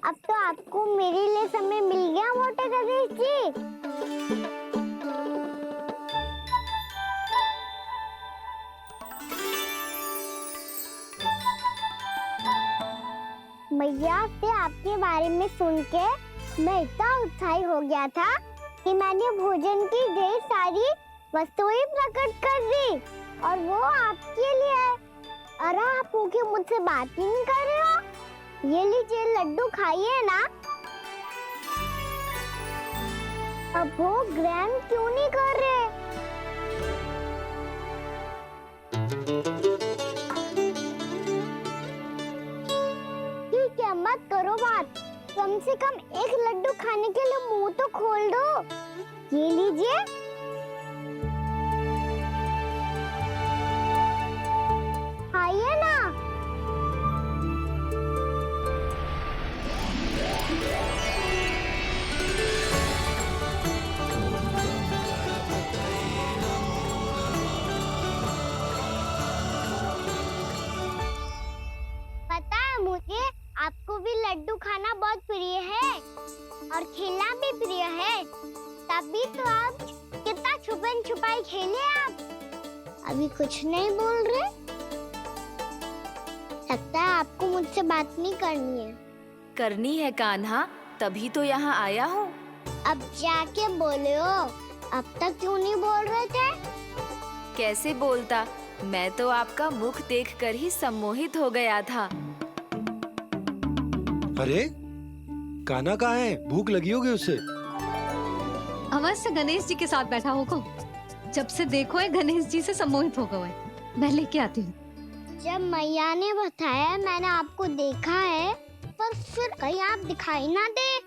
अब तो आपको मेरे लिए समय मिल गया मोटे गणेश जी। मैया से आपके बारे में सुन के मैं इतना उत्साही हो गया था कि मैंने भोजन की ढेर सारी वस्तुएं प्रकट कर दी और वो आपके लिए। अरे आप भूखे मुझसे बात ही नहीं कर रहे हो। ये लीजिए लड्डू खाइए ना। अब वो ग्रैंड क्यों नहीं कर रहे? ठीक है मत करो बात, कम से कम एक लड्डू खाने के लिए मुंह तो खोल दो। ये लीजिए। खाइए ना। पता है मुझे आपको भी लड्डू खाना बहुत प्रिय है और खेलना भी प्रिय है, तभी तो आप कितना छुपन छुपाई खेले। आप अभी कुछ नहीं बोल रहे। लगता है आपको मुझसे बात नहीं करनी है। करनी है कान्हा, तभी तो यहाँ आया हूँ। अब जाके बोले हो, अब तक क्यों नहीं बोल रहे थे? कैसे बोलता, मैं तो आपका मुख देखकर ही सम्मोहित हो गया था। अरे कान्हा कहाँ है? भूख लगी होगी उसे। अवश्य गणेश जी के साथ बैठा होगा। जब से देखो है गणेश जी से सम्मोहित हो गए। मैं लेके आती हूँ। जब मैया ने बताया मैंने आपको देखा है, पर फिर कहीं आप दिखाई ना दे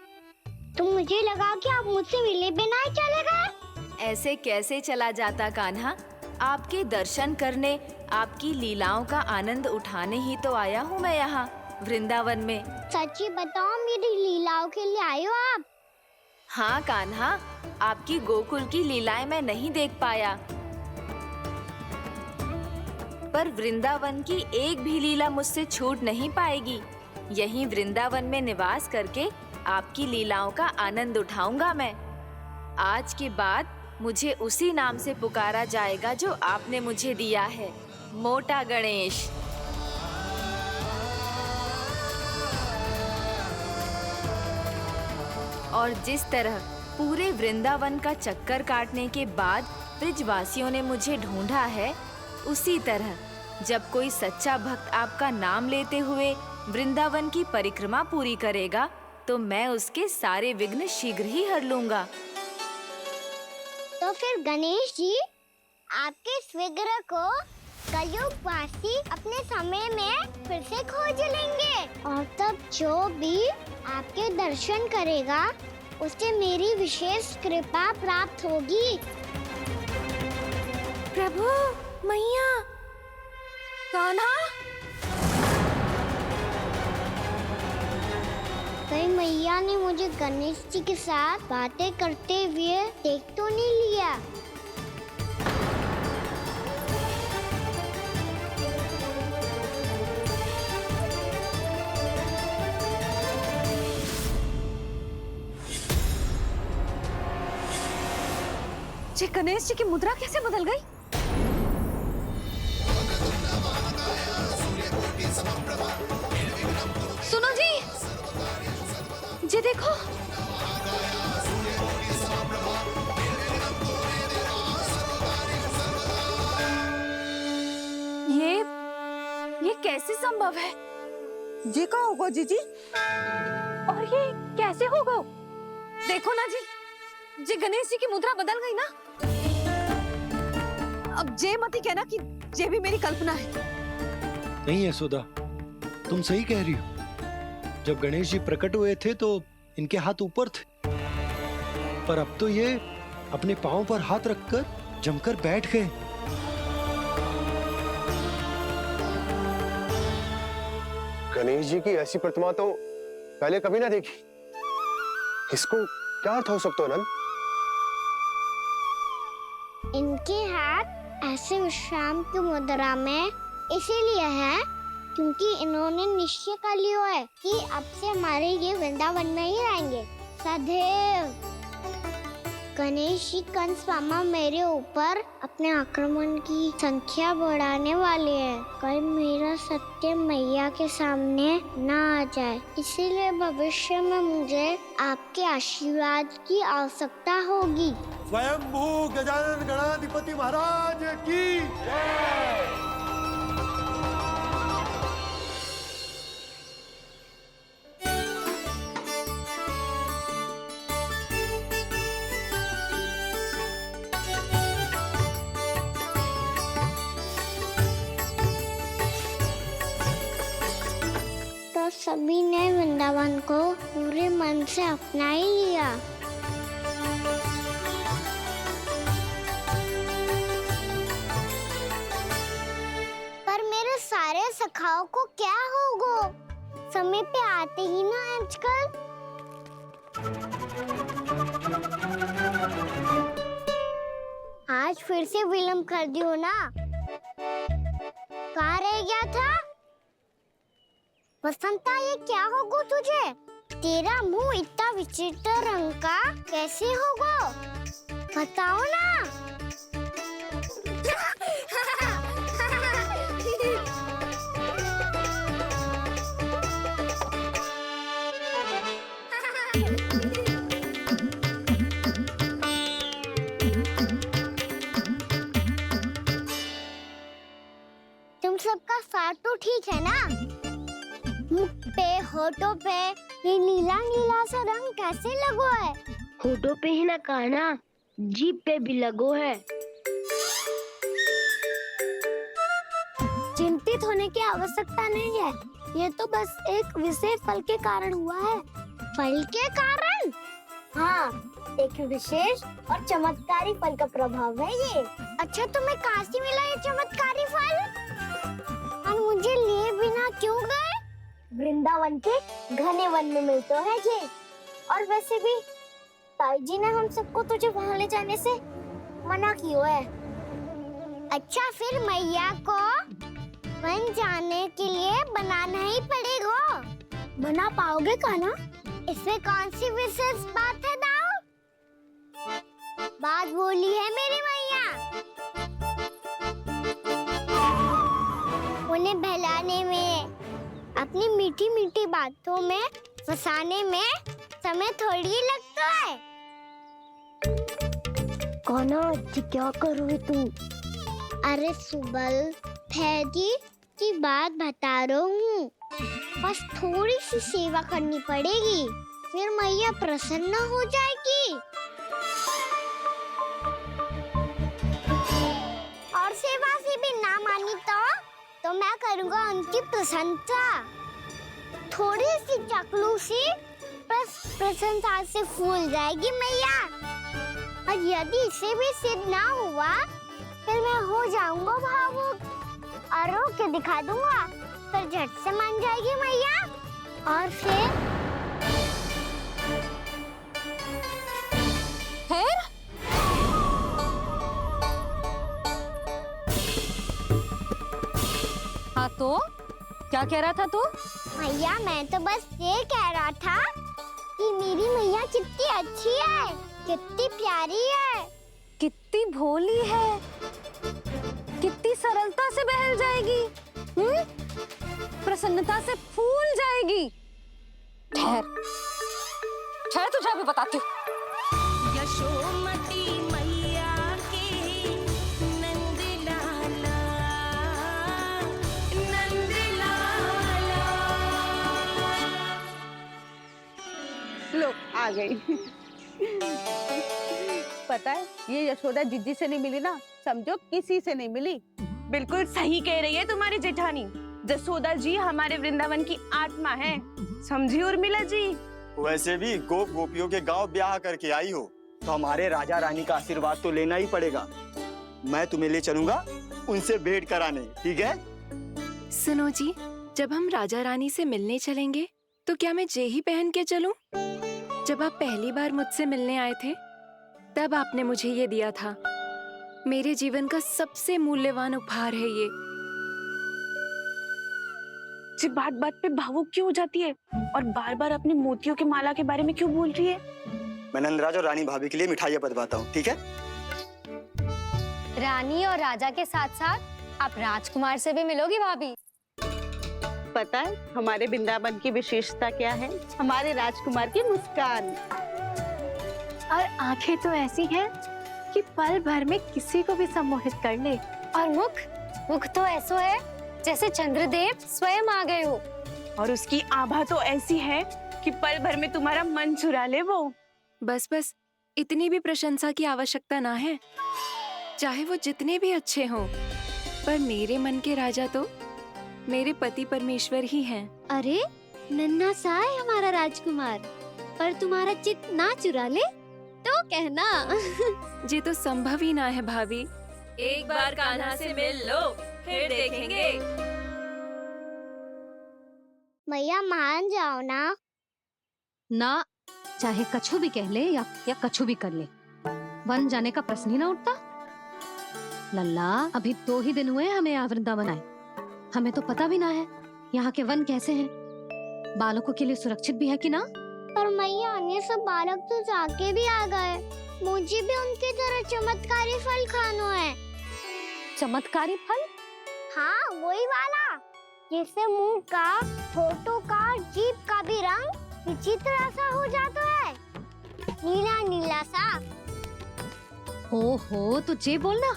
तो मुझे लगा कि आप मुझसे मिले बिना ही चले गए। ऐसे कैसे चला जाता कान्हा, आपके दर्शन करने, आपकी लीलाओं का आनंद उठाने ही तो आया हूँ मैं यहाँ वृंदावन में। सच्ची बताओ, मेरी लीलाओं के लिए आए हो आप? हाँ कान्हा, आपकी गोकुल की लीलाएं मैं नहीं देख पाया, पर वृंदावन की एक भी लीला मुझसे छूट नहीं पाएगी। यहीं वृंदावन में निवास करके आपकी लीलाओं का आनंद उठाऊंगा मैं। आज के बाद मुझे उसी नाम से पुकारा जाएगा जो आपने मुझे दिया है, मोटा गणेश। और जिस तरह पूरे वृंदावन का चक्कर काटने के बाद ब्रिजवासियों ने मुझे ढूंढा है, उसी तरह जब कोई सच्चा भक्त आपका नाम लेते हुए वृंदावन की परिक्रमा पूरी करेगा, तो मैं उसके सारे विघ्न शीघ्र ही हर लूंगा। तो फिर गणेश जी, आपके इस विग्रह को कलयुग वासी अपने समय में फिर से खोज लेंगे और तब जो भी आपके दर्शन करेगा उसे मेरी विशेष कृपा प्राप्त होगी। प्रभु, मैया, कान्हा। कहीं मैया ने मुझे गणेश जी के साथ बातें करते हुए देख तो नहीं लिया? जी गणेश जी की मुद्रा कैसे बदल गई? सुनो जी, जी देखो। ये कैसे संभव है? जी का होगा जीजी? और ये कैसे होगा? देखो ना जी गणेश जी की मुद्रा बदल गई ना। अब जे मती कहना कि ये भी मेरी कल्पना है। नहीं यशोदा, तुम सही कह रही हो। जब गणेश जी प्रकट हुए थे तो इनके हाथ ऊपर थे, पर अब तो ये अपने पांव पर हाथ रखकर जमकर बैठ गए। गणेश जी की ऐसी प्रतिमा तो पहले कभी ना देखी। इसको क्या अर्थ हो सकता है नंद? इनके हाथ ऐसे विश्राम की मुद्रा में इसीलिए है क्योंकि इन्होंने निश्चय कर लिया है कि अब से हमारे ये वृंदावन में ही रहेंगे सदैव। गणेश जी कंस मामा मेरे ऊपर अपने आक्रमण की संख्या बढ़ाने वाले हैं। कल मेरा सत्य मैया के सामने ना आ जाए, इसीलिए भविष्य में मुझे आपके आशीर्वाद की आवश्यकता होगी। स्वयंभू गजानन गणाधिपति महाराज की जय। तो सभी ने वृंदावन को पूरे मन से अपना ही लिया। पर मेरे सारे सखाओं को क्या होगा? समय पे आते ही ना आजकल। आज फिर से विलंब कर दियो ना। कहाँ रह गया था? वसंता, ये क्या होगा तुझे? तेरा मुंह इतना विचित्र रंग का कैसे होगा? बताओ ना। तुम सबका साथ तो ठीक है ना? मुख पे, होठों पे ये नीला नीला सा रंग कैसे लगो है? होठों पे ही ना काना, जीभ पे भी लगो है। चिंतित होने की आवश्यकता नहीं है, ये तो बस एक विशेष फल के कारण हुआ है। फल के कारण? हाँ, एक विशेष और चमत्कारी फल का प्रभाव है ये। अच्छा, तुम्हें कहाँ से मिला ये चमत्कारी फल? और मुझे लिए बिना क्यों गए? वृंदावन के घने वन में मिलते हैं ये। और वैसे भी ताई जी ने हम सबको तुझे वहाँ ले जाने से मना किया है। अच्छा, फिर मैया को वन जाने के लिए बनाना ही पड़ेगा। बना पाओगे कान्हा? इसमें कौन सी विशेष बात है दाऊ? बात बोली है मेरी मैया। उन्हें बहलाने में, अपनी मीठी मीठी बातों में फंसाने में समय थोड़ी लगता है। कान्हा, क्या कर रही तू? अरे सुबल, फैजी की बात बता रहा हूँ। बस थोड़ी सी सेवा करनी पड़ेगी, फिर मैया प्रसन्न हो जाएगी। और सेवा से भी ना मानी तो मैं करूँगा उनकी प्रशंसा। थोड़ी सी चकलूसी बस प्रशंसा से फूल जाएगी मैया। और यदि इसे भी सिद्ध ना हुआ, फिर मैं हो जाऊंगा भावुक और रो के दिखा दूंगा, फिर झट से मान जाएगी मैया। और फिर हाँ तो क्या कह रहा था तू? मैया, मैं तो बस ये कह रहा था कि मेरी मैया कितनी अच्छी है, कितनी प्यारी है, कितनी भोली है, कितनी सरलता से बहल जाएगी, प्रसन्नता से फूल जाएगी। ठहर ठहर, तुझे अभी बताती हूँ। यशोमती मैया के नंद लाला, नंद लाला। लो, आ गई। पता है, ये यशोदा जिज्जी से नहीं मिली ना, समझो किसी से नहीं मिली। बिल्कुल सही कह रही है तुम्हारी जेठानी। जसोदा जी हमारे वृंदावन की आत्मा है, समझी उर्मिला जी। वैसे भी गोप गोपियों के गांव ब्याह करके आई हो, तो हमारे राजा रानी का आशीर्वाद तो लेना ही पड़ेगा। मैं तुम्हें ले चलूंगा उनसे भेंट कराने, ठीक है? सुनो जी, जब हम राजा रानी से मिलने चलेंगे तो क्या मैं जे ही पहन के चलूं? जब आप पहली बार मुझसे मिलने आए थे तब आपने मुझे ये दिया था। मेरे जीवन का सबसे मूल्यवान उपहार है ये। जी बात बात पे भावुक क्यों हो जाती है और बार बार अपने मोतियों के माला के बारे में क्यों बोल रही है? मैं नंदराज और रानी भाभी के लिए मिठाइयाँ बंटवाता हूँ, ठीक है? रानी और राजा के साथ साथ आप राजकुमार से भी मिलोगी भाभी। पता है हमारे वृंदावन की विशेषता क्या है? हमारे राजकुमार की मुस्कान। और आंखें तो ऐसी हैं कि पल भर में किसी को भी सम्मोहित कर ले। और मुख तो ऐसा है जैसे चंद्रदेव स्वयं आ गए हो। और उसकी आभा तो ऐसी है कि पल भर में तुम्हारा मन चुरा ले वो। बस बस, इतनी भी प्रशंसा की आवश्यकता ना है। चाहे वो जितने भी अच्छे हों, पर मेरे मन के राजा तो मेरे पति परमेश्वर ही हैं। अरे नन्हा सा है हमारा राजकुमार, पर तुम्हारा चित्त ना चुरा ले तो कहना। ये तो संभव ही ना है भाभी। एक बार कान्हा से मिल लो, फिर देखेंगे। मैया मान जाओ ना। ना, चाहे कछु भी कह ले या कछु भी कर ले, वन जाने का प्रश्न ही ना उठता। लल्ला, अभी 2 ही दिन हुए हमें यहाँ वृंदावन आए। हमें तो पता भी ना है यहाँ के वन कैसे हैं, बालकों के लिए सुरक्षित भी है कि ना। पर मैया अन्य सब बालक तो जाके भी आ गए। मुझे भी उनकी तरह चमत्कारी फल खाना है। चमत्कारी फल? हाँ, वही वाला जिससे मुंह का, होठों का, जीभ का भी रंग विचित्र सा हो जाता है, नीला नीला सा। ओहो, तो जे बोलना।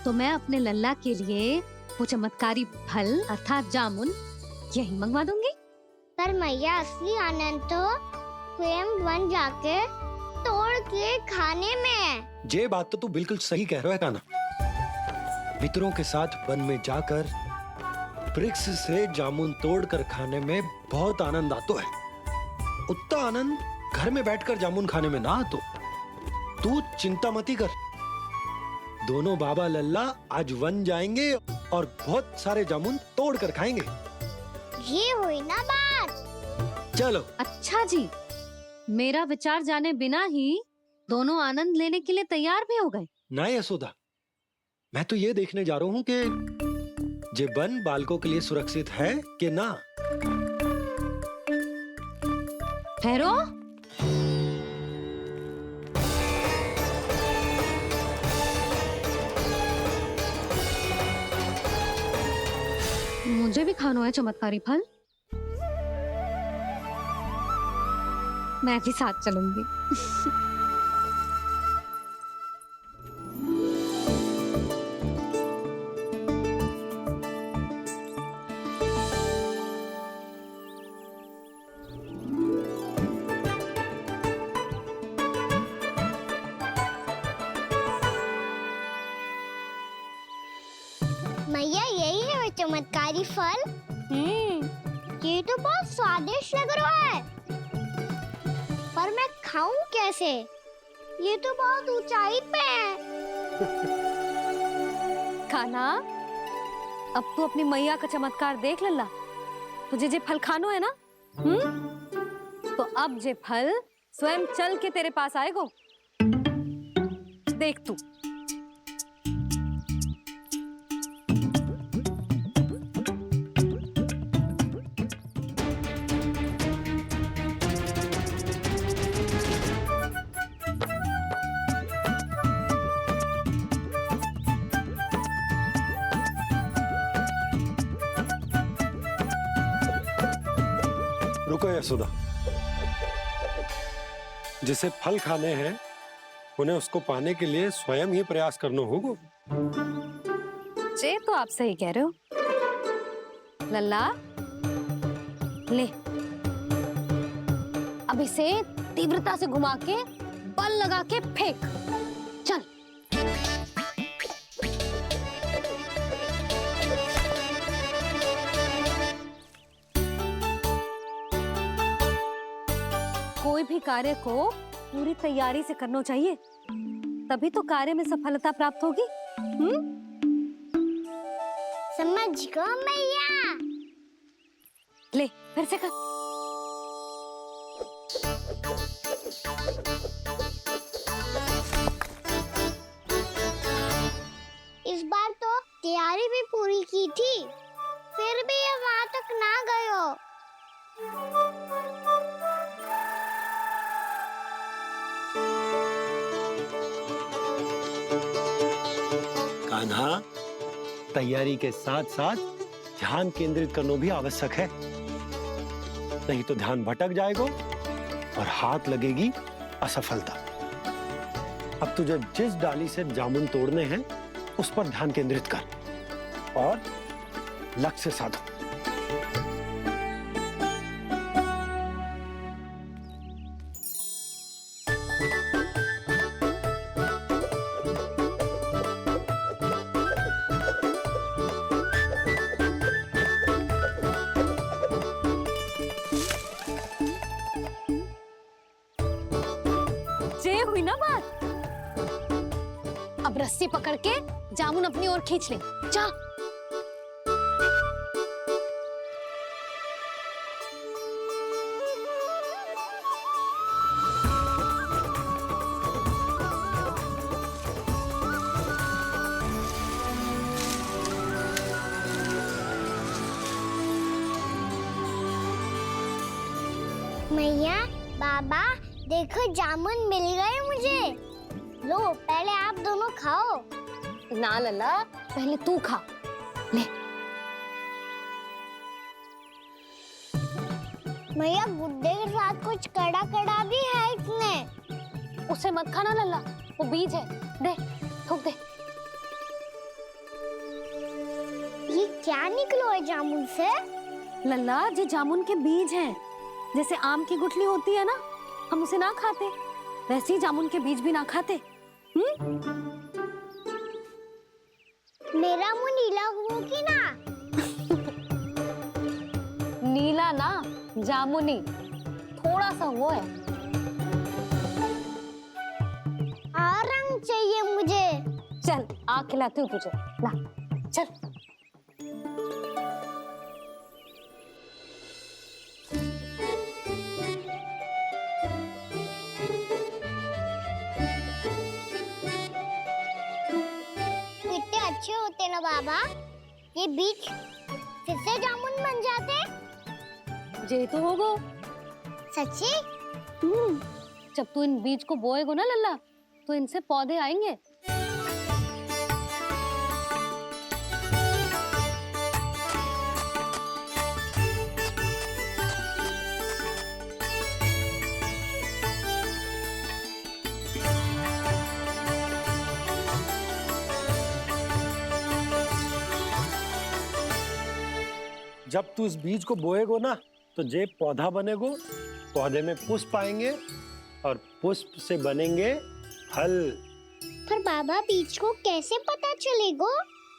तो मैं अपने लल्ला के लिए वो चमत्कारी फल अर्थात जामुन यही मंगवा दूंगी। पर मैया असली आनंद तो स्वयं वन जाके तोड़ के खाने में है। ये बात तो तू बिल्कुल सही कह रहा है कान्हा। मित्रों के साथ वन में जाकर वृक्ष से जामुन तोड़कर खाने में बहुत आनंद आता है। उतना आनंद घर में बैठकर जामुन खाने में ना आतो। तू चिंता मती कर, दोनों बाबा लल्ला आज वन जाएंगे और बहुत सारे जामुन तोड़ कर खाएंगे। ये हुई ना बात। चलो। अच्छा जी, मेरा विचार जाने बिना ही दोनों आनंद लेने के लिए तैयार भी हो गए। ना यशोदा, मैं तो ये देखने जा रहा हूँ कि ये वन बालकों के लिए सुरक्षित है कि ना। ठहरो। मुझे भी खाना है चमत्कारी फल। मैं भी साथ चलूंगी। मैया यही है वो चमत्कारी फल। ये तो बहुत स्वादिष्ट लग रहा है, पर मैं खाऊं कैसे? ये तो बहुत ऊंचाई पे है। खाना, अब तू अपनी मैया का चमत्कार देख लल्ला। तुझे जे फल खानो है ना, तो अब जे फल स्वयं चल के तेरे पास आएगो। देख तू। रुको यशोदा, जिसे फल खाने हैं उन्हें उसको पाने के लिए स्वयं ही प्रयास करना होगा। जे तो आप सही कह रहे हो लल्ला। ले, अब इसे तीव्रता से घुमा के बल लगा के फेंक। चल। कोई भी कार्य को पूरी तैयारी से करना चाहिए, तभी तो कार्य में सफलता प्राप्त होगी। समझ गो मैया। ले, फिर से कर। इस बार तो तैयारी भी पूरी की थी, फिर भी ये वहाँ कान्हा, तैयारी के साथ साथ ध्यान केंद्रित करना भी आवश्यक है, नहीं तो ध्यान भटक जाएगा और हाथ लगेगी असफलता। अब तुझे जिस डाली से जामुन तोड़ने हैं उस पर ध्यान केंद्रित कर और लक्ष्य साधो। ये हुई ना बात। अब रस्सी पकड़ के जामुन अपनी ओर खींच ले। जा। मैया, बाबा, देखो जामुन मिल गए मुझे। लो, पहले आप दोनों खाओ। ना लल्ला, पहले तू खा ले। मैया, गुड्डे के साथ कुछ कड़ा कड़ा भी है इसमें। उसे मत खाना लल्ला, वो बीज है। दे, थूक दे। ये क्या निकलो है जामुन से? लल्ला, ये जामुन के बीज हैं। जैसे आम की गुठली होती है ना, हम उसे ना खाते, वैसे ही जामुन के बीज भी ना खाते। मेरा मुंह नीला हुआ कि ना? नीला ना, जामुनी, थोड़ा सा वो है। और रंग चाहिए मुझे। चल, आ खिलाती हूँ तुझे। ला, चल। अच्छे होते ना बाबा, ये बीज फिर से जामुन बन जाते। जे तो होगो। सच्ची? जब तू इन बीज को बोएगो ना लल्ला, तो इनसे पौधे आएंगे। जब तू इस बीज को बोएगो ना, तो जे पौधा बनेगो, पौधे में पुष्प आएंगे और पुष्प से बनेंगे फल। पर बाबा, बीज को कैसे पता चलेगा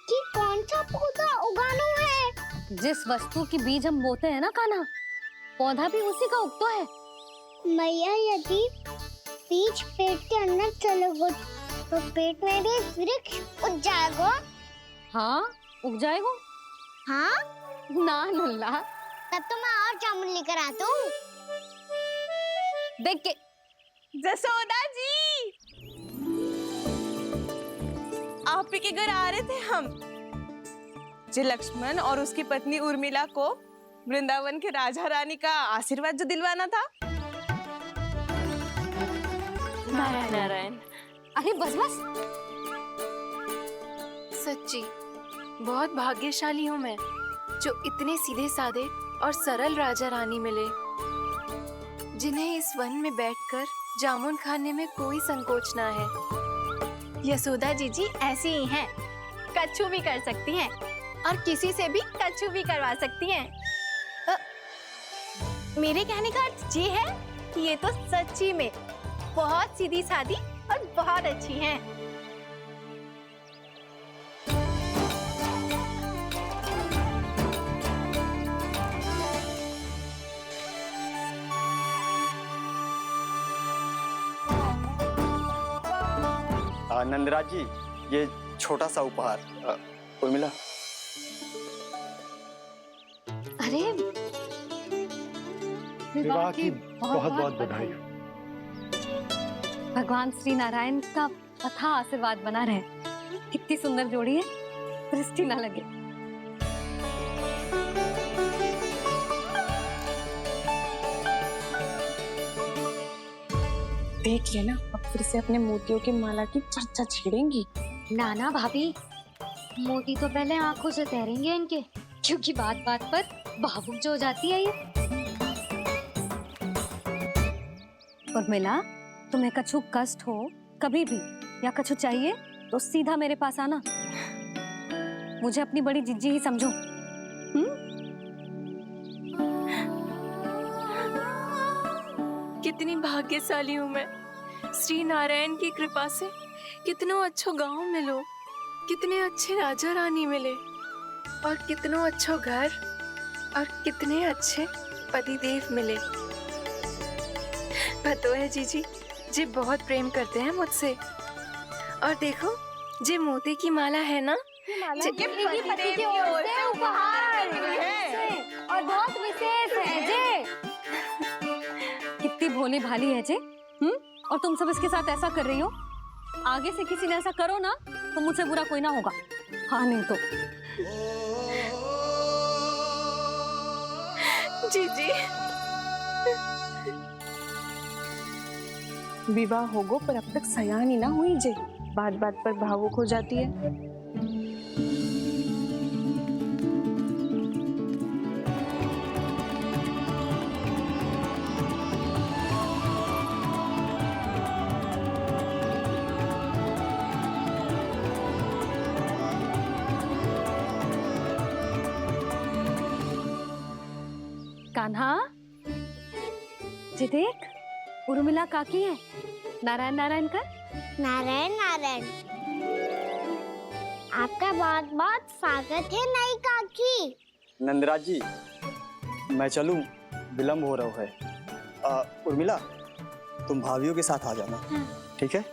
कि कौन सा पौधा उगाना है? जिस वस्तु की बीज हम बोते हैं ना कान्हा, पौधा भी उसी का उगता है। मैया, यदि बीज पेट के अंदर चलेगा तो पेट में भी वृक्ष उग जाएगा। हाँ, उग जाएगा। हाँ? ना लल्ला, तब तो मैं और जामुन लेकर आता हूँ। देख के। जसोदा जी, आप ही के घर आ रहे थे हम। जो लक्ष्मण और उसकी पत्नी उर्मिला को वृंदावन के राजा रानी का आशीर्वाद जो दिलवाना था। नारायण नारायण। अरे बस बस। सच्ची बहुत भाग्यशाली हूँ मैं, जो इतने सीधे साधे और सरल राजा रानी मिले, जिन्हें इस वन में बैठकर जामुन खाने में कोई संकोच ना है। यशोदा जीजी ऐसी ही हैं, कच्छू भी कर सकती हैं और किसी से भी कच्छू भी करवा सकती हैं। मेरे कहने का अर्थ ये है कि ये तो सच्ची में बहुत सीधी सादी और बहुत अच्छी हैं। नंदराज जी, ये छोटा सा उपहार। उर्मिला। अरे, विवाह की बहुत बहुत बधाई। भगवान श्री नारायण का अथाह आशीर्वाद बना रहे। कितनी सुंदर जोड़ी है, दृष्टि ना लगे। देख लेना, अब फिर से अपने मोतियों की माला की चर्चा छेड़ेंगी। नाना भाभी, मोती तो पहले आंखों से तैरेंगे इनके, क्योंकि बात बात पर भावुक जो हो जाती है ये। उर्मिला, तुम्हें कछु कष्ट हो कभी भी या कछु चाहिए तो सीधा मेरे पास आना। मुझे अपनी बड़ी जिज्जी ही समझो। कितनी भाग्यशाली हूँ मैं, श्री नारायण की कृपा से कितनों अच्छो गांव मिलो, कितने अच्छे राजा रानी मिले और कितनों अच्छो घर और कितने अच्छे पतिदेव मिले। पतो है जीजी, जी बहुत प्रेम करते हैं मुझसे। और देखो, जी मोती की माला है ना, ये पति की ओर से उपहार है और बहुत विशेष है जे। कितनी भोली भाली है जे। और तुम सब इसके साथ ऐसा कर रही हो। आगे से किसी ने ऐसा करो ना तो मुझसे बुरा कोई ना होगा। हाँ नहीं तो जीजी। विवाह होगो पर अब तक सयान ही ना हुई जे, बात बात पर भावुक हो जाती है। कान्हा, जी देख, उर्मिला काकी है। नारायण नारायण कर। नारायण नारायण। आपका बहुत बहुत स्वागत है नई काकी। नंदराज जी, मैं चलूं, विलम्ब हो रहा है। उर्मिला, तुम भाभियों के साथ आ जाना, ठीक है?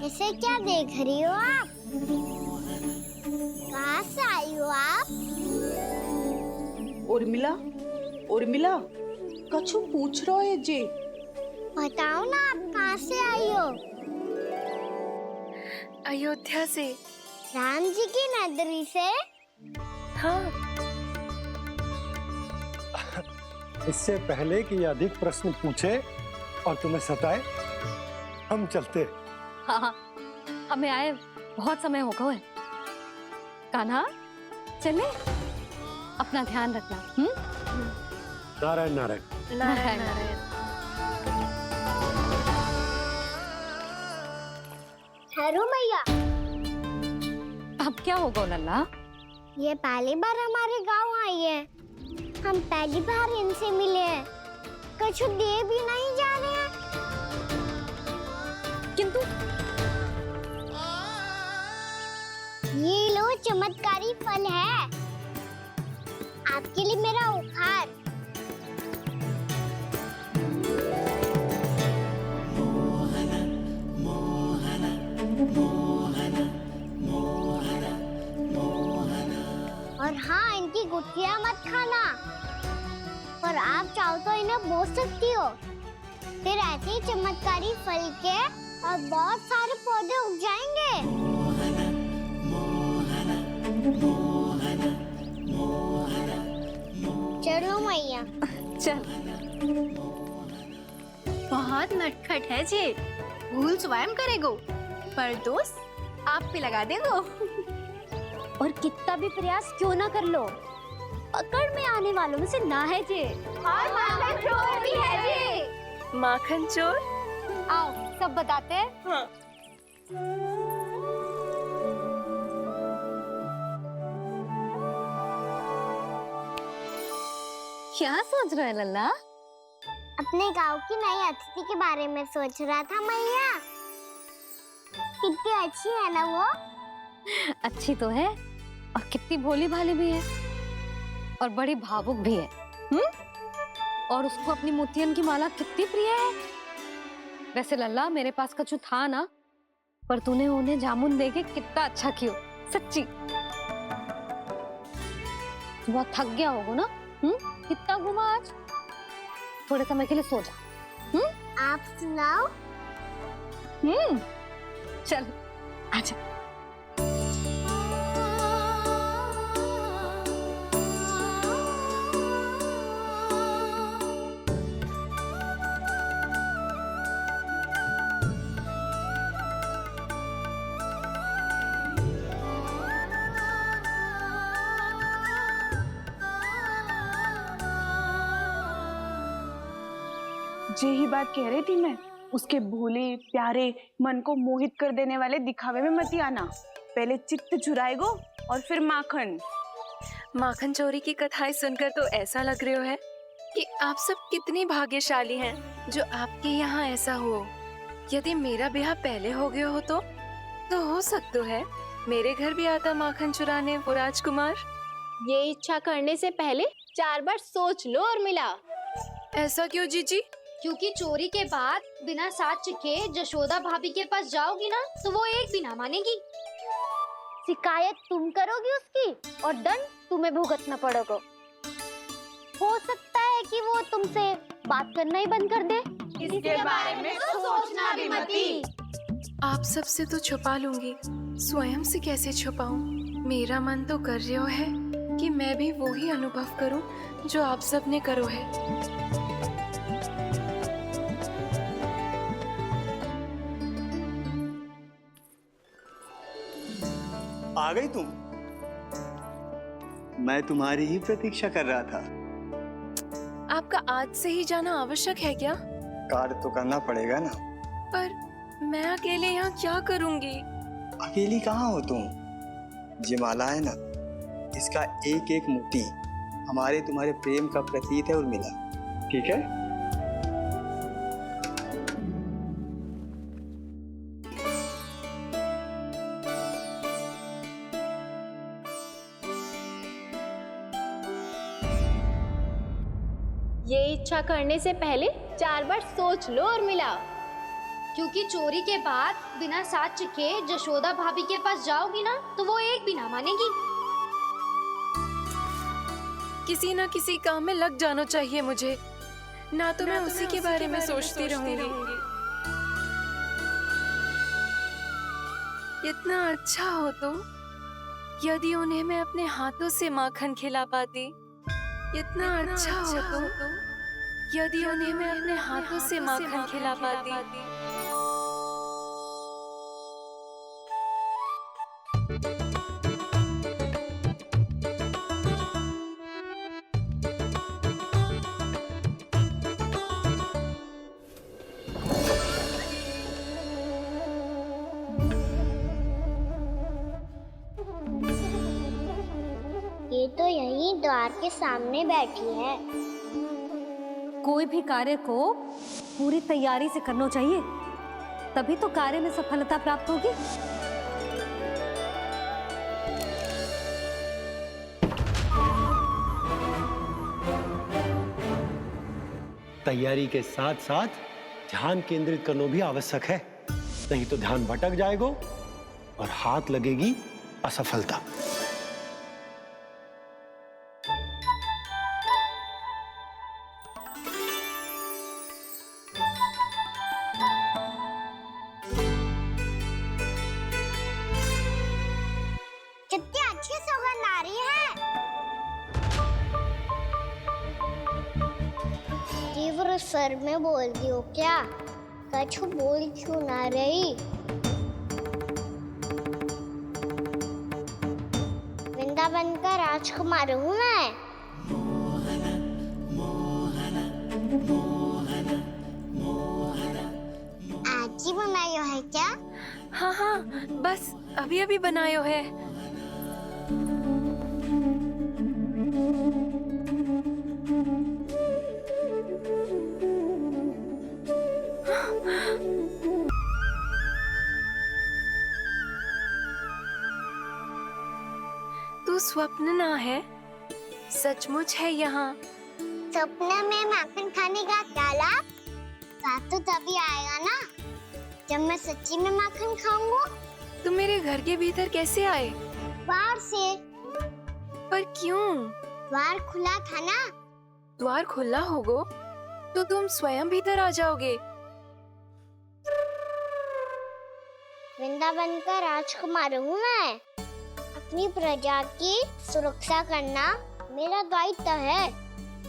इसे क्या देख रही हो आप? कहाँ से आई हो आप? उर्मिला, उर्मिला, कछु पूछ रहा है जे। बताओ ना आप कहाँ से आई हो? अयोध्या से। राम जी की नगरी से? हाँ। इससे पहले कि ये अधिक प्रश्न पूछे और तुम्हें सताए, हम चलते। हाँ, हमें आए बहुत समय हो गया है। कान्हा, चले, अपना ध्यान रखना। नारायण नारायण। नारायण नारायण। ठहरो मैया। अब क्या होगा लल्ला? ये पहली बार हमारे गांव आई है। हम पहली बार इनसे मिले हैं। कछु दे भी नहीं जा रहे हैं। किंतु ये लो, चमत्कारी फल है आपके लिए मेरा उपहार। और हाँ, इनकी गुठलियां मत खाना। और आप चाहो तो इन्हें बो सकती हो। फिर ऐसे ही चमत्कारी फल के और बहुत सारे पौधे उग जाएंगे। चलो मैया। चल। बहुत नटखट है जे, भूल स्वयं करेगो पर दोस्त आप पे लगा देगो। और कितना भी प्रयास क्यों ना कर लो, पकड़ में आने वालों में से ना है जे। और माखन चोर भी है जे। माखन चोर? आओ सब बताते हैं। हाँ। क्या सोच रहे हैं लल्ला? अपने गांव की नई अतिथि के बारे में सोच रहा था मैया। कितनी अच्छी है ना वो? अच्छी तो है और कितनी भोली भाली भी है और बड़ी भावुक भी है। और उसको अपनी मोतियन की माला कितनी प्रिय है। वैसे लल्ला, मेरे पास कछु था ना, पर तूने उन्हें जामुन देके कितना अच्छा किया, सच्ची। तू बहुत थक गया होगा ना? कितना घुमा आज? थोड़े समय के लिए सो जा। आप सुनाओ। चल आजा। यही बात कह रही थी मैं, उसके भोले प्यारे मन को मोहित कर देने वाले दिखावे में मत आना। पहले चित्त चुराएगो और फिर माखन। माखन चोरी की कथाएं सुनकर तो ऐसा लग रहे हो है कि आप सब कितनी भाग्यशाली हैं जो आपके यहाँ ऐसा हो। यदि मेरा ब्याह पहले हो गया हो तो हो सकता है मेरे घर भी आता माखन चुराने वो राजकुमार। ये इच्छा करने से पहले 4 बार सोच लो और मिला। ऐसा क्यों जीजी? क्योंकि चोरी के बाद बिना साथ चिखे जशोदा भाभी के पास जाओगी ना तो वो एक भी ना मानेगी। शिकायत तुम करोगी उसकी और दंड तुम्हें भुगतना पड़ेगा। हो सकता है कि वो तुमसे बात करना ही बंद कर दे। इसके बारे में तो सोचना भी मती। आप सबसे तो छुपा लूंगी, स्वयं से कैसे छुपाऊं? मेरा मन तो कर रहा है कि मैं भी वो ही अनुभव करूं जो आप सब ने करो है। आ गई तुम? मैं तुम्हारी ही प्रतीक्षा कर रहा था। आपका आज से ही जाना आवश्यक है क्या? कार्य तो करना पड़ेगा ना। पर मैं अकेले यहाँ क्या करूँगी? अकेली कहाँ हो तुम? ये माला है ना, इसका एक एक मोती हमारे तुम्हारे प्रेम का प्रतीक है उर्मिला, ठीक है? ये इच्छा करने से पहले 4 बार सोच लो और मिला। क्योंकि चोरी के बाद बिना साथ चिखे जशोदा भाभी के पास जाओगी ना तो वो एक भी ना मानेगी। किसी ना किसी काम में लग जाना चाहिए मुझे, ना तो मैं उसी के बारे में सोचती रहूंगी। इतना अच्छा हो तो यदि उन्हें मैं अपने हाथों से माखन खिला पाती। इतना अच्छा हो तो यदि उन्हें मैं अपने हाथों से माखन खिला पाती। ये तो यहीं द्वार के सामने बैठी है। कोई भी कार्य को पूरी तैयारी से करना चाहिए, तभी तो कार्य में सफलता प्राप्त होगी। तैयारी के साथ साथ ध्यान केंद्रित करना भी आवश्यक है, नहीं तो ध्यान भटक जाएगा और हाथ लगेगी असफलता। कितनी अच्छी सुगंध आ रही है। तीव्र स्वर में बोलती हो क्या? कछु बोल क्यों ना रही? वृंदावन का राजकुमार हूँ मैं। आज ही बनायो है क्या? हाँ, बस अभी अभी बनायो है। तू स्वप्न ना है, सचमुच है यहाँ। सपने में माखन खाने का क्या लाभ? स्वाद तो तभी आएगा ना जब मैं सच्ची में माखन खाऊंगा। तुम मेरे घर के भीतर कैसे आए? बाहर से। पर क्यों? द्वार खुला था ना। द्वार खुला होगा तो तुम स्वयं भीतर आ जाओगे। वृंदावन का राजकुमार हूँ मैं। अपनी प्रजा की सुरक्षा करना मेरा दायित्व है।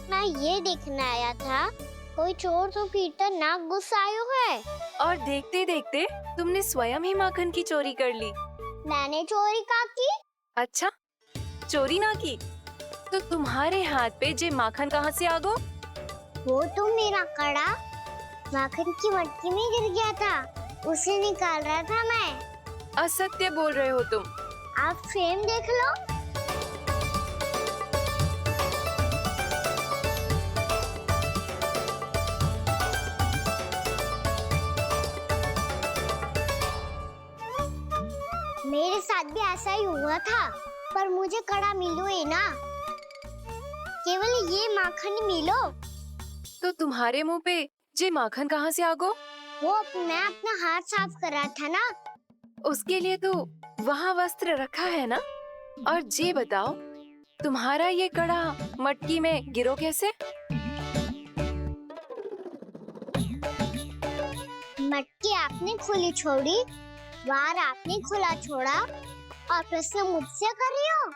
मैं ये देखने आया था कोई चोर तो भीतर ना घुस आयो है। और देखते देखते तुमने स्वयं ही माखन की चोरी कर ली। मैंने चोरी का की? अच्छा, चोरी ना की तो तुम्हारे हाथ पे जे माखन कहाँ से आ गो? वो तो मेरा कड़ा माखन की मटकी में गिर गया था, उसे निकाल रहा था मैं। असत्य बोल रहे हो तुम। आप फ्रेम देख लो। मेरे साथ भी ऐसा ही हुआ था, पर मुझे कड़ा मिलो ही ना, केवल ये माखन मिलो। तो तुम्हारे मुंह पे जे माखन कहाँ से आ गो? वो मैं अपना हाथ साफ कर रहा था ना। उसके लिए तो वहाँ वस्त्र रखा है ना। और जे बताओ, तुम्हारा ये कड़ा मटकी में गिरो कैसे? मटकी आपने खुली छोड़ी, वार आपने खुला छोड़ा, और प्रश्न मुझसे कर रही हो?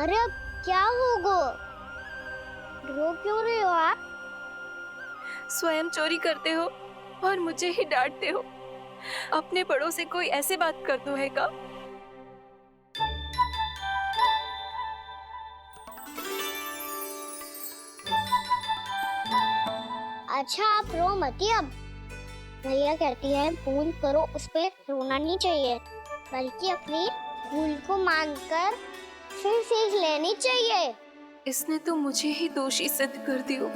अरे अब क्या होगा? रो क्यों रहे हो आप? स्वयं चोरी करते हो और मुझे ही डांटते हो। अपने बड़ों से कोई ऐसे बात कर दो है का? अच्छा आप रो मती। अब भैया कहती है भूल करो, उस पे रोना नहीं चाहिए, बल्कि अपनी भूल को मानकर फिर सीख लेनी चाहिए। इसने तो मुझे ही दोषी सिद्ध कर दियो।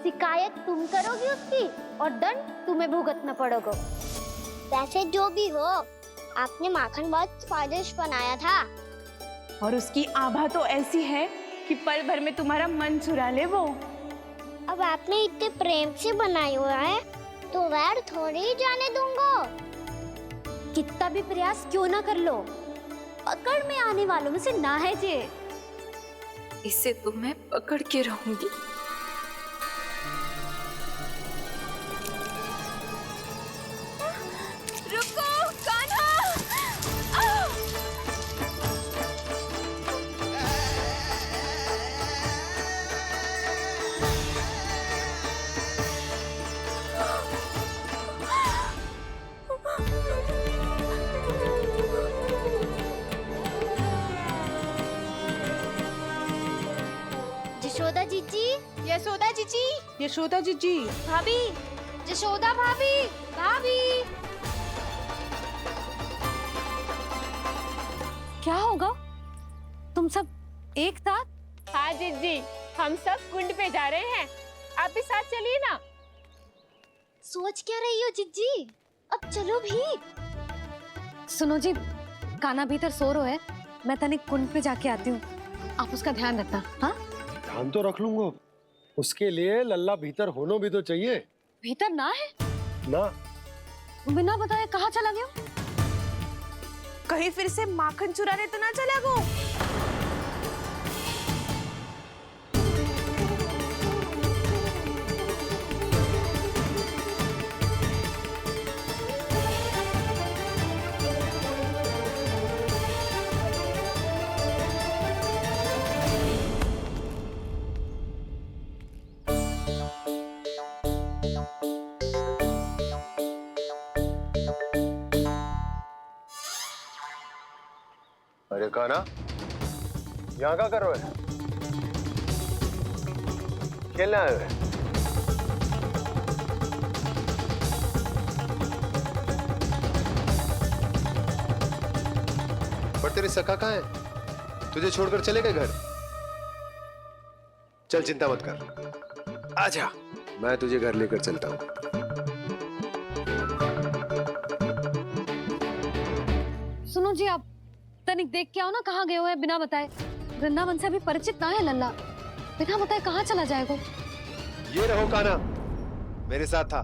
शिकायत तुम करोगी उसकी और दंड तुम्हें भुगतना पड़ेगा। वैसे जो भी हो, आपने माखन बहुत स्वादिष्ट बनाया था। और उसकी आभा तो ऐसी है कि पल भर में तुम्हारा मन चुरा ले वो। अब आपने इतने प्रेम से बनाया हुआ है, तो वैर थोड़ी ही जाने दूंगा। कितना भी प्रयास क्यों ना कर लो, पकड़ में आने वालों में से ना है जे। इसे तो मैं पकड़ के रहूंगी। रुको कान्हा! यशोदा जीजी, यशोदा जीजी, यशोदा जीजी, भाभी, यशोदा भाभी, भाभी। क्या होगा? तुम सब एक साथ? हाँ जीजी, हम सब कुंड पे जा रहे हैं, आप भी साथ चलिए ना। सोच क्या रही हो जीजी? अब चलो भी। सुनो जी, कान्हा भीतर सो रो है, मैं तनिक कुंड पे जाके आती हूँ, आप उसका ध्यान रखना। हाँ, ध्यान तो रख लूंगा, उसके लिए लल्ला भीतर होना भी तो चाहिए। भीतर ना है? ना। बिना बताए कहाँ चला गया? कहीं फिर से माखन चुराने तो ना चला गो। अरे कान्हा, यहाँ क्या कर रहे हो? खेलने आए हुए? पर तेरी सखा कहाँ है? तुझे छोड़कर चले गए घर? चल चिंता मत कर, आजा, मैं तुझे घर लेकर चलता हूँ। सुनो जी, आप तनिक देख के आओ ना कहाँ गए हुए हैं बिना बताए। वृंदावन से अभी परिचित ना है लल्ला, बिना बताए कहाँ चला जाएगा? ये रहो कान्हा, मेरे साथ था।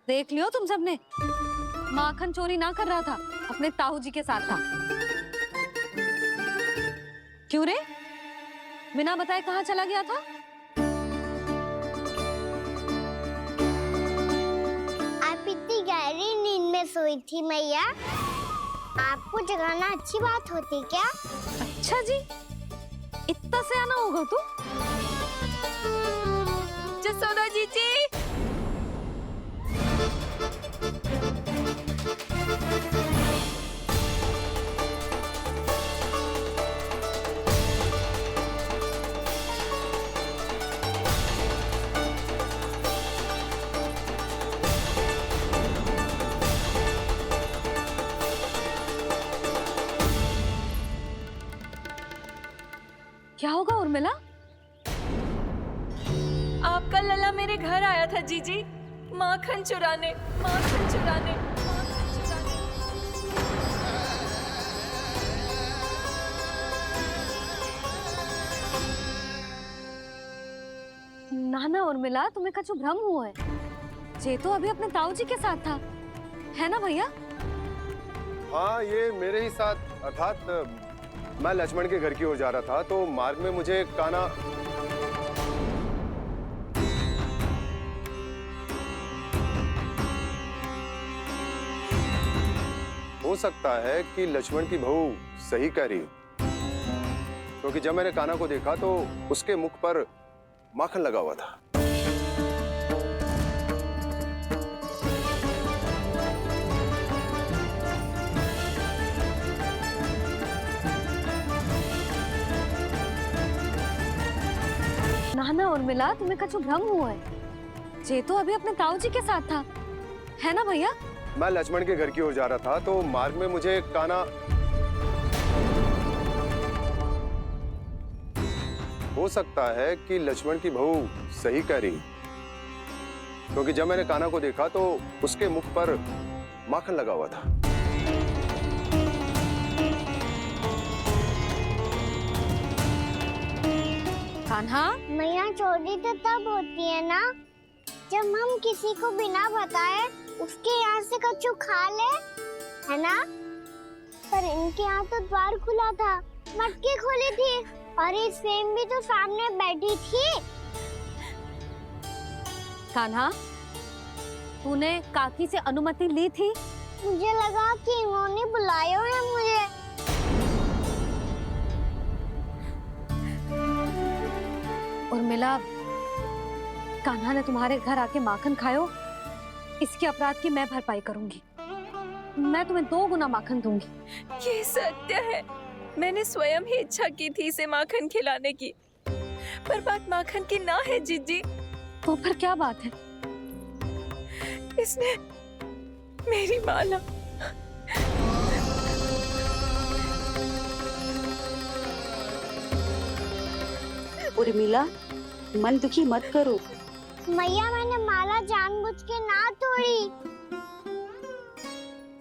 देख लियो तुम सबने, माखन चोरी ना कर रहा था, अपने ताऊ जी के साथ था। क्यों रे, बिना बताए कहाँ चला गया था? आप इतनी गहरी नींद में सोई थी मैया, आपको जगाना अच्छी बात होती क्या? अच्छा जी, इतना से आना होगा तू? जसोदा जीजी। क्या होगा उर्मिला? आपका लला मेरे घर आया था जीजी, माखन चुराने, माखन चुराने, माखन चुराने। ना ना उर्मिला, तुम्हें कछु भ्रम हुआ है। जे तो अभी अपने ताऊ जी के साथ था, है ना भैया? हाँ, ये मेरे ही साथ, अर्थात मैं लक्ष्मण के घर की ओर जा रहा था तो मार्ग में मुझे कान्हा। हो सकता है कि लक्ष्मण की बहू सही कह रही हो, क्योंकि जब मैंने कान्हा को देखा तो उसके मुख पर माखन लगा हुआ था। ना ना उर्मिला, तुम्हें कछु भ्रम हुआ है। जे तो अभी अपने ताऊ जी के साथ था, है ना भैया? मैं लक्ष्मण के घर की ओर जा रहा था तो मार्ग में मुझे कान्हा। हो सकता है कि लक्ष्मण की बहू सही कह रही, क्योंकि जब मैंने कान्हा को देखा तो उसके मुख पर माखन लगा हुआ था। कान्हा, मैया चोरी तो तब होती है ना जब हम किसी को बिना बताए उसके यहाँ से कछु खा ले, है ना? पर इनके यहाँ तो द्वार खुला था, मटकी खुली थी और इस फेम भी तो सामने बैठी थी। कान्हा, तूने काकी से अनुमति ली थी? मुझे लगा कि इन्होंने बुलाया है मुझे। उर्मिला, कान्हा ने तुम्हारे घर आके माखन खायो, इसके अपराध की मैं भरपाई करूंगी। मैं तुम्हें 2 गुना माखन दूंगी। ये सत्य है, मैंने स्वयं ही इच्छा की थी इसे माखन खिलाने की, पर बात माखन की ना है जीजी। तो फिर क्या बात है? इसने मेरी माला। उर्मिला, मन दुखी मत करो। मैया, मैंने माला जानबूझ के ना तोड़ी।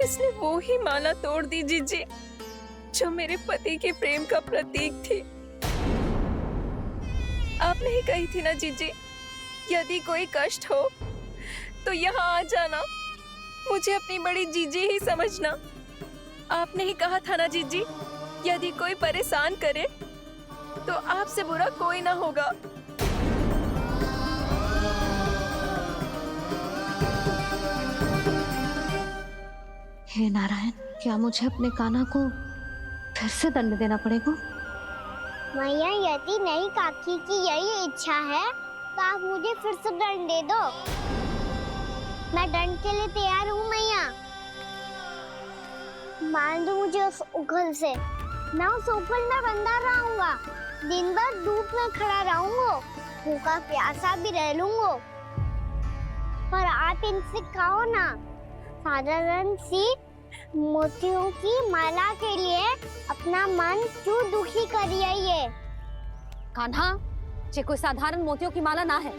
इसने वो ही माला तोड़ दी जीजी, जो मेरे पति के प्रेम का प्रतीक थी। आपने ही कही थी ना जीजी, यदि कोई कष्ट हो तो यहाँ आ जाना, मुझे अपनी बड़ी जीजी ही समझना। आपने ही कहा था ना जीजी, यदि कोई परेशान करे तो आपसे बुरा कोई ना होगा। हे नारायण, क्या मुझे अपने कान्हा को फिर से दंड देना पड़ेगा? मैया, यदि नहीं काकी की यही इच्छा है तो आप मुझे फिर से दंड दे दो। मैं दंड के लिए तैयार हूँ मैया। मान दो मुझे उस उखल से, मैं उस उखल में बंधा रहूंगा, दिन भर धूप में खड़ा रहूंगा, भूखा प्यासा भी रह लूंगा। पर आप इनसे कहो ना, साधारण सी मोतियों की माला के लिए अपना मन क्यों दुखी करिए ये? कान्हा, ये कोई साधारण मोतियों की माला ना है।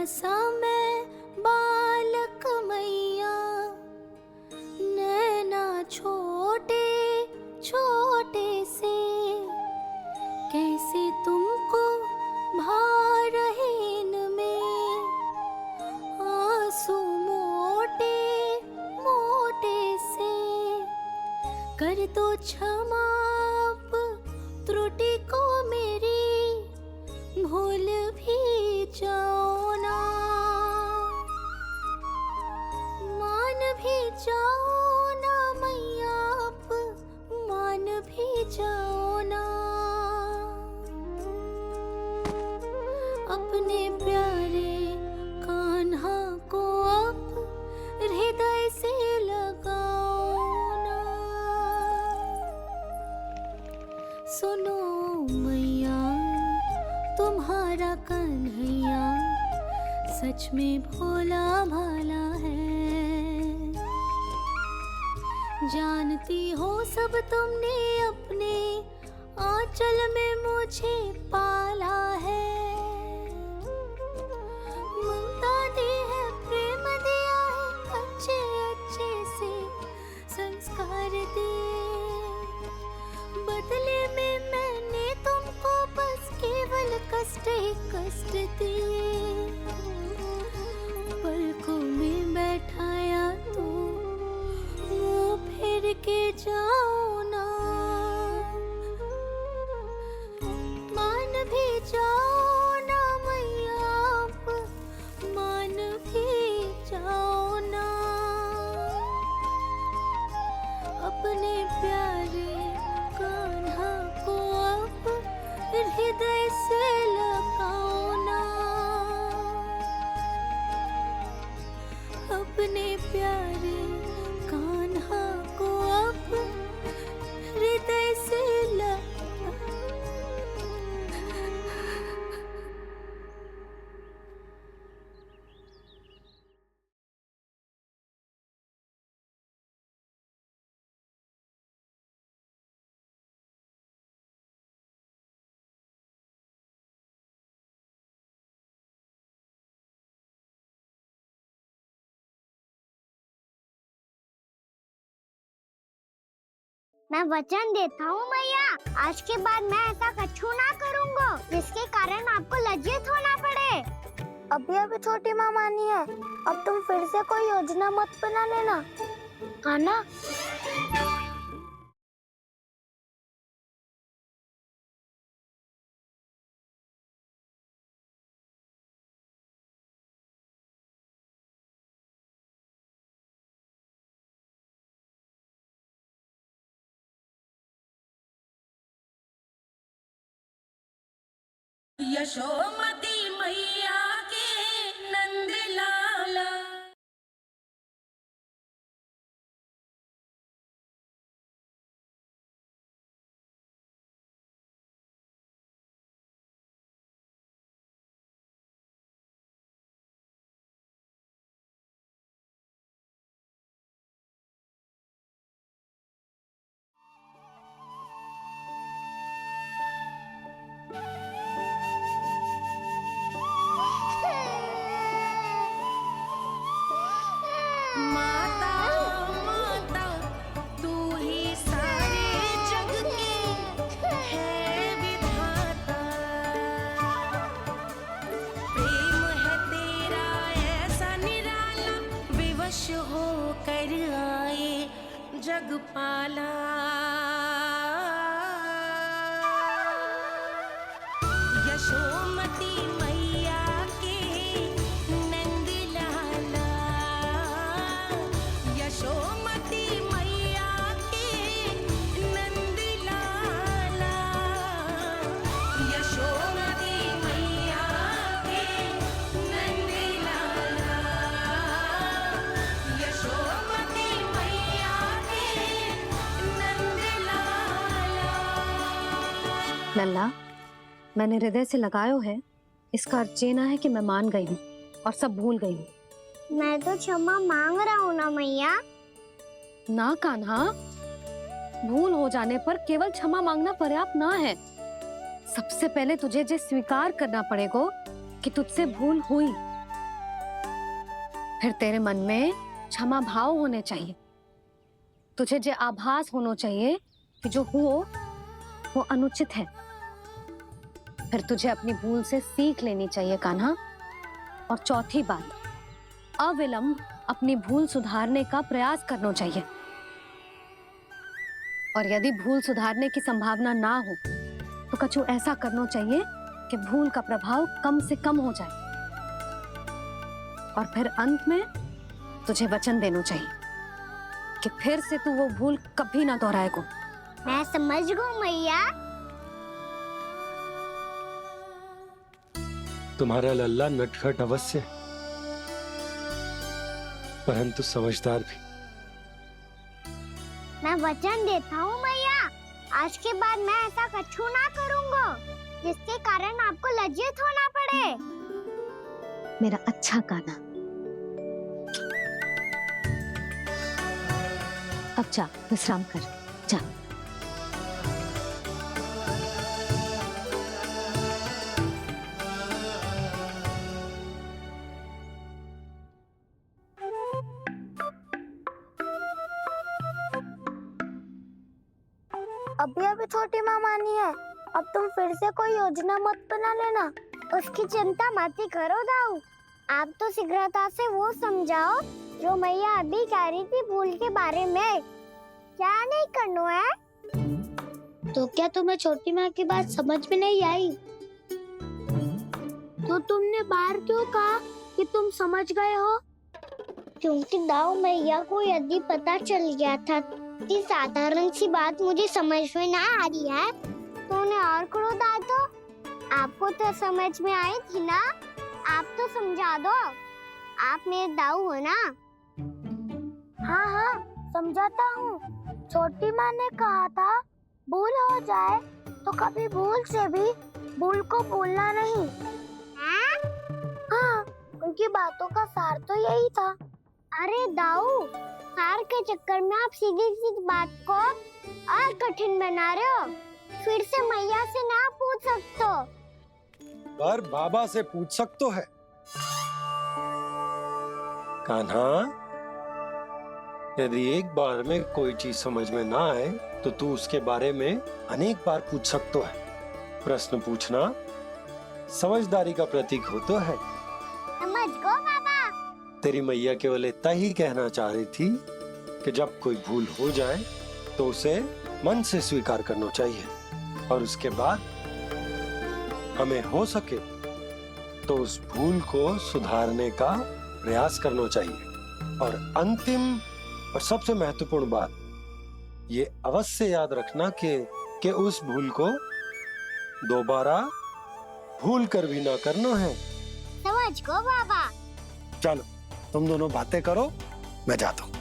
सा मैं बालक मैया, नैना छोटे छोटे से, कैसे तुमको भा रहे इनमें आंसू मोटे मोटे से। कर दो क्षमा त्रुटि को मेरी, भूल भी जाओ ना, मान भी जाओ ना मैया, आप मान भी जाओ ना। अपने प्यारे कान्हा को अब हृदय से लगाओ ना। सुनो मैया, तुम्हारा कन्हैया सच में भोला भाला है। जानती हो सब तुमने अपने आंचल में मुझे पाला है। ममता दी है, प्रेम दिया है, अच्छे अच्छे से संस्कार दिए। बदले में मैंने तुमको बस केवल कष्ट ही कष्ट दिए। पलकों में बैठाया तो मुंह फेर के जाओ ना, मान भी जाओ ना मैया, आप मान भी जाओ ना। अपने प्यारे कान्हा को अब हृदय से लगाओ ना। अपने प्यारे कान्हा को अब हृदय से मैं वचन देता हूँ मैया, आज के बाद मैं ऐसा कछु ना करूँगा जिसके कारण आपको लज्जित होना पड़े। अभी अभी छोटी माँ मानी है, अब तुम फिर से कोई योजना मत बना लेना, हाँ ना? यशोमती मैया के नंद लाला। जगपाला यशोमती मैया के नंद लाला। यशोमती मैया के नंद लाला। यशोमती मैया के नंद लाला। यशोमती मैया के नंद लाला। लल्ला, मैंने हृदय से लगायो है, इसका अर्थ ये ना है कि मैं मान गई हूँ और सब भूल गई हूँ। मैं तो क्षमा मांग रहा हूँ ना मैया। ना कान्हा, भूल हो जाने पर केवल क्षमा मांगना पर्याप्त ना है। सबसे पहले तुझे ये स्वीकार करना पड़ेगा कि तुझसे भूल हुई फिर तेरे मन में क्षमा भाव होने चाहिए। तुझे जो आभास होना चाहिए कि जो हुआ वो अनुचित है। फिर तुझे अपनी भूल से सीख लेनी चाहिए कान्हा। और चौथी बात, अविलंब अपनी भूल सुधारने का प्रयास करना चाहिए। और यदि भूल सुधारने की संभावना ना हो तो कछु ऐसा करना चाहिए कि भूल का प्रभाव कम से कम हो जाए। और फिर अंत में तुझे वचन देना चाहिए कि फिर से तू वो भूल कभी ना दोहराएगा। मैं समझ गई मैया। तुम्हारा लल्ला नटखट अवश्य है, परंतु समझदार भी। मैं वचन देता हूँ मैया, आज के बाद मैं ऐसा कछु ना करूँगा जिसके कारण आपको लज्जित होना पड़े। मेरा अच्छा कान्हा, अब जा विश्राम कर, जा। अभी अभी छोटी माँ मानी है, अब तुम फिर से कोई योजना मत बना लेना। उसकी चिंता मत ही करो दाऊ। आप तो शीघ्रता से वो समझाओ जो मैया अभी कह रही थी भूल के बारे में। क्या नहीं करना है? तो क्या तुम्हें छोटी माँ की बात समझ में नहीं आई? तो तुमने बाहर क्यों कहा कि तुम समझ गए हो? क्योंकि दाऊ मैया को यदि पता चल गया था कि साधारण सी बात मुझे समझ में ना आ रही है तो उन्हें और क्रोध आया। तो आपको तो समझ में आई थी ना, आप तो समझा दो। आप मेरे दाऊ हो ना। हाँ हाँ समझाता हूँ। छोटी माँ ने कहा था भूल हो जाए तो कभी भूल से भी भूल को भूलना नहीं। हाँ उनकी बातों का सार तो यही था। अरे दाऊ, हार के चक्कर में आप सीधी सीधी बात को और कठिन बना रहे हो। फिर से मैया से ना पूछ सकते हो, पर बाबा से पूछ सकते है। कान्हा, यदि एक बार में कोई चीज समझ में ना आए तो तू उसके बारे में अनेक बार पूछ सकते है। प्रश्न पूछना समझदारी का प्रतीक होता है। समझ गो बाबा। तेरी मैया केवल इतना ही कहना चाह रही थी कि जब कोई भूल हो जाए तो उसे मन से स्वीकार करना चाहिए और उसके बाद हमें हो सके तो उस भूल को सुधारने का प्रयास करना चाहिए। और अंतिम और सबसे महत्वपूर्ण बात ये अवश्य याद रखना कि उस भूल को दोबारा भूल कर भी ना करना है। समझ गो बाबा। चलो तुम दोनों बातें करो, मैं जाता हूँ।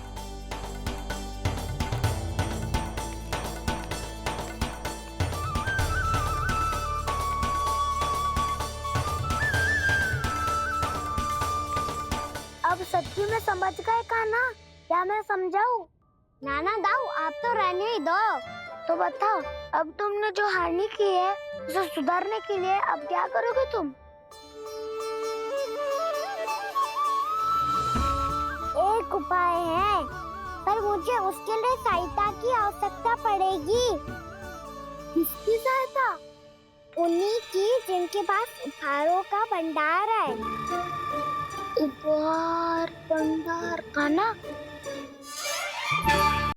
अब सच्ची में समझ गए कान्हा? क्या मैं समझाऊं? नाना दाऊ, आप तो रहने ही दो। तो बताओ, अब तुमने जो हानि की है उसे सुधारने के लिए अब क्या करोगे तुम? एक उपाय है, पर मुझे उसके लिए सहायता की आवश्यकता पड़ेगी। किसकी सहायता? उन्हीं की जिनके पास उपहारों का भंडार है। उपहार भंडार? कान्हा,